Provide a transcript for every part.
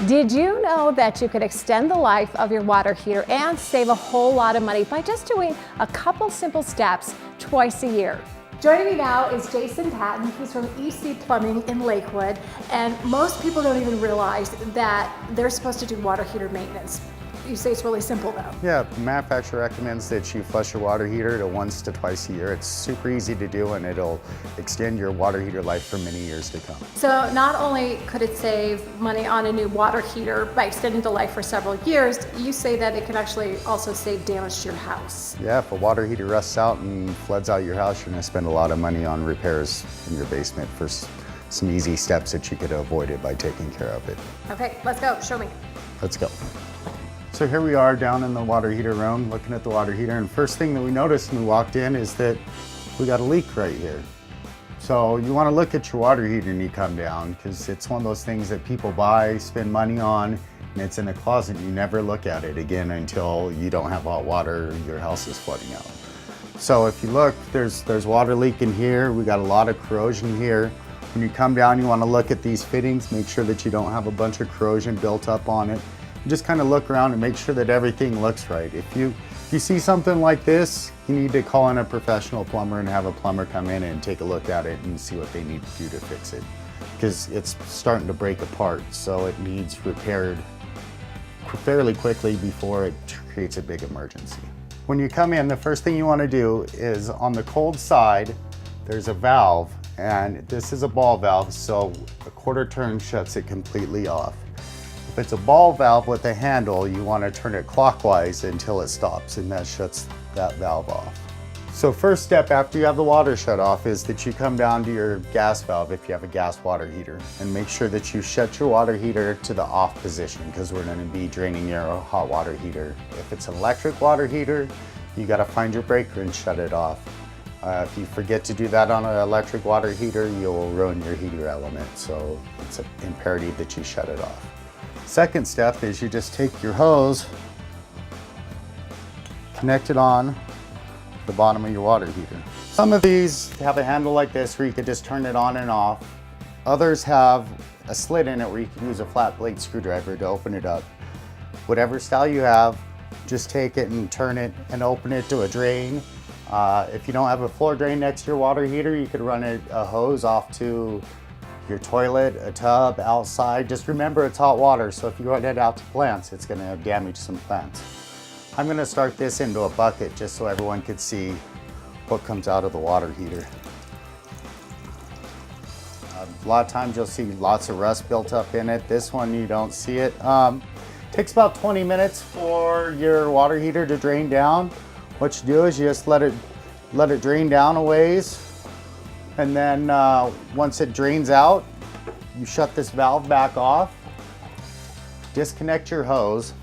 Did you know that you could extend the life of your water heater and save a whole lot of money by just doing a couple simple steps twice a year? Joining me now is Jason Patton. He's from EC Plumbing in Lakewood, and most people don't even realize that they're supposed to do water heater maintenance. You say it's really simple though. Yeah, the manufacturer recommends that you flush your water heater once to twice a year. It's super easy to do, and it'll extend your water heater life for many years to come. So not only could it save money on a new water heater by extending the life for several years, you say that it can actually also save damage to your house. Yeah, if a water heater rusts out and floods out your house, you're gonna spend a lot of money on repairs in your basement for some easy steps that you could avoid it by taking care of it. Okay, let's go, show me. Let's go. So here we are down in the water heater room, looking at the water heater, and first thing that we noticed when we walked in is that we got a leak right here. So you want to look at your water heater when you come down, because it's one of those things that people buy, spend money on, and it's in the closet. You never look at it again until you don't have hot water, your house is flooding out. So if you look, there's water leak in here. We got a lot of corrosion here. When you come down, you want to look at these fittings, make sure that you don't have a bunch of corrosion built up on it. Just kind of look around and make sure that everything looks right. If you see something like this, you need to call in a professional plumber and have a plumber come in and take a look at it and see what they need to do to fix it. Because it's starting to break apart, so it needs repaired fairly quickly before it creates a big emergency. When you come in, the first thing you want to do is on the cold side, there's a valve, and this is a ball valve, so a quarter turn shuts it completely off. If it's a ball valve with a handle, you want to turn it clockwise until it stops, and that shuts that valve off. So first step after you have the water shut off is that you come down to your gas valve if you have a gas water heater, and make sure that you shut your water heater to the off position, because we're going to be draining your hot water heater. If it's an electric water heater, you got to find your breaker and shut it off. If you forget to do that on an electric water heater, you'll ruin your heater element, so it's imperative that you shut it off. Second step is you just take your hose, connect it on the bottom of your water heater. Some of these have a handle like this where you could just turn it on and off. Others have a slit in it where you can use a flat blade screwdriver to open it up. Whatever style you have, just take it and turn it and open it to a drain. If you don't have a floor drain next to your water heater, you could run a hose off to your toilet, a tub, outside. Just remember it's hot water, so if you run it out to plants, it's going to damage some plants. I'm going to start this into a bucket just so everyone could see what comes out of the water heater. A lot of times you'll see lots of rust built up in it. This one you don't see it. Takes about 20 minutes for your water heater to drain down. What you do is you just let it drain down a ways. And then once it drains out, you shut this valve back off, disconnect your hose,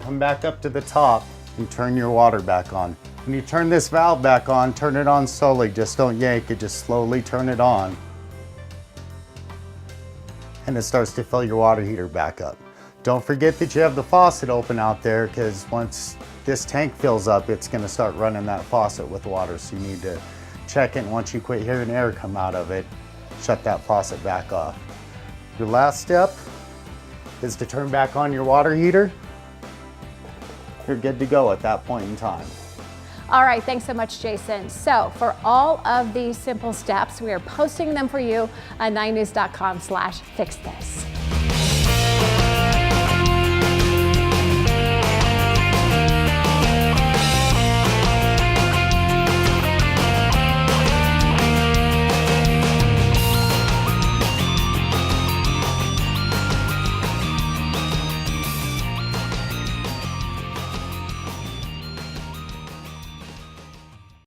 come back up to the top and turn your water back on. When you turn this valve back on, turn it on slowly, just don't yank it, just slowly turn it on. And it starts to fill your water heater back up. Don't forget that you have the faucet open out there, because once this tank fills up, it's going to start running that faucet with water. So you need to check it, and once you quit hearing air come out of it, shut that faucet back off. Your last step is to turn back on your water heater. You're good to go at that point in time. All right, thanks so much, Jason. So for all of these simple steps, we are posting them for you on 9news.com/fixthis.